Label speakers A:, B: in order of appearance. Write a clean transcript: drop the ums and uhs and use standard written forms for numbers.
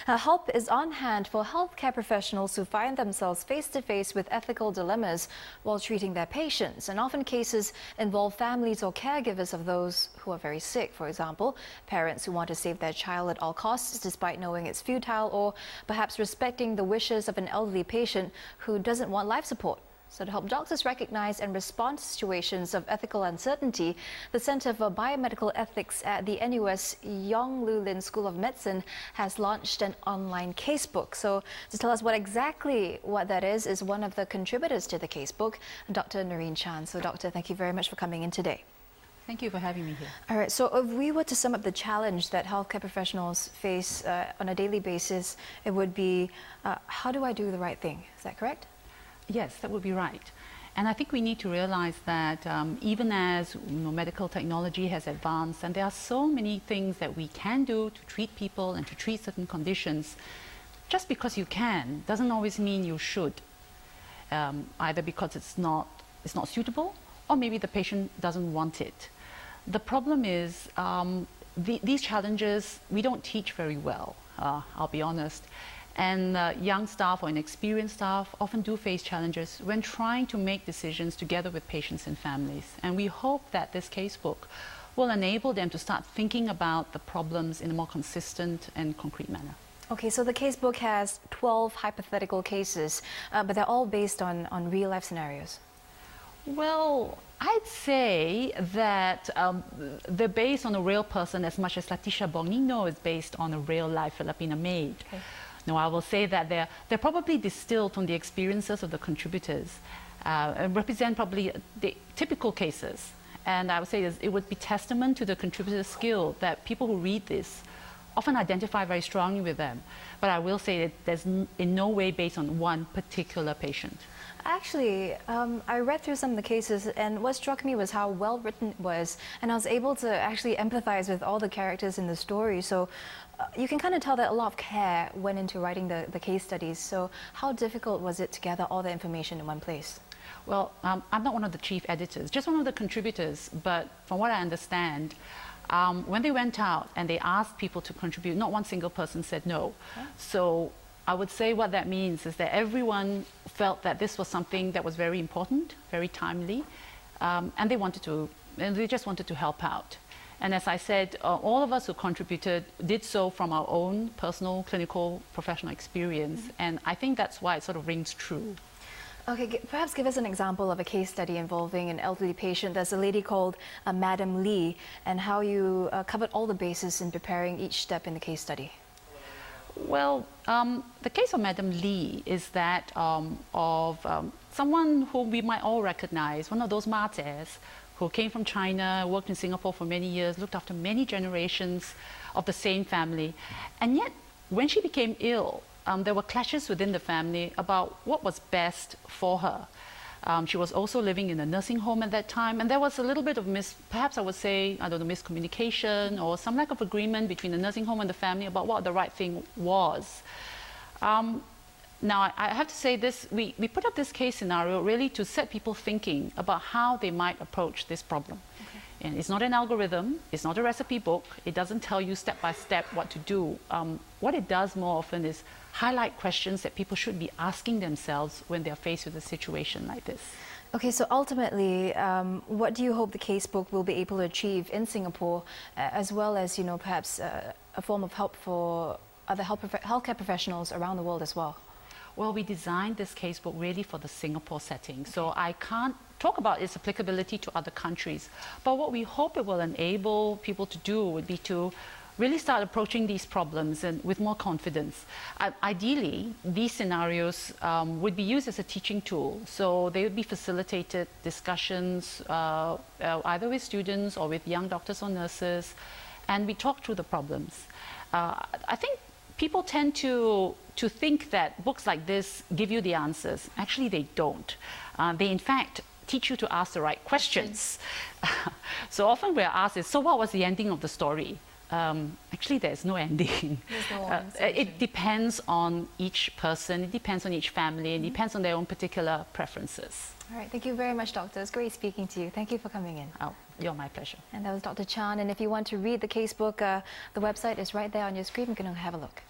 A: Help is on hand for healthcare professionals who find themselves face-to-face with ethical dilemmas while treating their patients. And often cases involve families or caregivers of those who are very sick. For example, parents who want to save their child at all costs despite knowing it's futile, or perhaps respecting the wishes of an elderly patient who doesn't want life support. So to help doctors recognize and respond to situations of ethical uncertainty, the Center for Biomedical Ethics at the NUS Yong Lu Lin School of Medicine has launched an online casebook. So to tell us what that is one of the contributors to the casebook, Dr Noreen Chan. So Doctor, thank you very much for coming in today.
B: Thank you for having me here.
A: All right, so if we were to sum up the challenge that healthcare professionals face on a daily basis, it would be, how do I do the right thing? Is that correct?
B: Yes, that would be right. And I think we need to realize that even as medical technology has advanced, and there are so many things that we can do to treat people and to treat certain conditions, just because you can doesn't always mean you should, either because it's not suitable, or maybe the patient doesn't want it. The problem is these challenges we don't teach very well, I'll be honest. And young staff or inexperienced staff often do face challenges when trying to make decisions together with patients and families. And we hope that this casebook will enable them to start thinking about the problems in a more consistent and concrete manner.
A: Okay, so the casebook has 12 hypothetical cases, but they're all based on real-life scenarios.
B: Well, I'd say that they're based on a real person as much as Leticia Bonino is based on a real-life Filipina maid. Okay. No, I will say that they're probably distilled from the experiences of the contributors and represent probably the typical cases. And I would say it would be testament to the contributor's skill that people who read this often identify very strongly with them. But I will say that there's in no way based on one particular patient.
A: Actually, I read through some of the cases, and what struck me was how well written it was, and I was able to actually empathize with all the characters in the story. So you can kind of tell that a lot of care went into writing the case studies. So how difficult was it to gather all the information in one place?
B: Well, I'm not one of the chief editors, just one of the contributors, but from what I understand, when they went out and they asked people to contribute, not one single person said no. Okay. So I would say what that means is that everyone felt that this was something that was very important, very timely, and they just wanted to help out. And as I said, all of us who contributed did so from our own personal, clinical, professional experience, and I think that's why it sort of rings true.
A: Okay, perhaps give us an example of a case study involving an elderly patient. There's a lady called Madam Lee, and how you covered all the bases in preparing each step in the case study.
B: Well, the case of Madam Lee is that of someone whom we might all recognize, one of those mates who came from China, worked in Singapore for many years, looked after many generations of the same family. And yet, when she became ill, there were clashes within the family about what was best for her. She was also living in a nursing home at that time, and there was a little bit of perhaps I would say, I don't know, miscommunication or some lack of agreement between the nursing home and the family about what the right thing was. Now, I have to say this, we put up this case scenario really to set people thinking about how they might approach this problem. Okay. And it's not an algorithm, it's not a recipe book, it doesn't tell you step by step what to do. What it does more often is highlight questions that people should be asking themselves when they're faced with a situation like this.
A: Okay, so ultimately, what do you hope the casebook will be able to achieve in Singapore, as well as, perhaps a form of help for other healthcare professionals around the world as well?
B: Well, we designed this casebook really for the Singapore setting, so I can't talk about its applicability to other countries. But what we hope it will enable people to do would be to really start approaching these problems and with more confidence. Ideally, these scenarios would be used as a teaching tool, so they would be facilitated discussions either with students or with young doctors or nurses, and we talk through the problems. I think people tend to think that books like this give you the answers. Actually, they don't. They, in fact, teach you to ask the right questions. So often we're asked, so what was the ending of the story? Actually, there's no ending.
A: There's no
B: it depends on each person, it depends on each family, it depends on their own particular preferences.
A: All right, thank you very much, Doctor. It's great speaking to you. Thank you for coming in.
B: Oh, you're my pleasure.
A: And that was Dr. Chan. And if you want to read the casebook, the website is right there on your screen. You can have a look.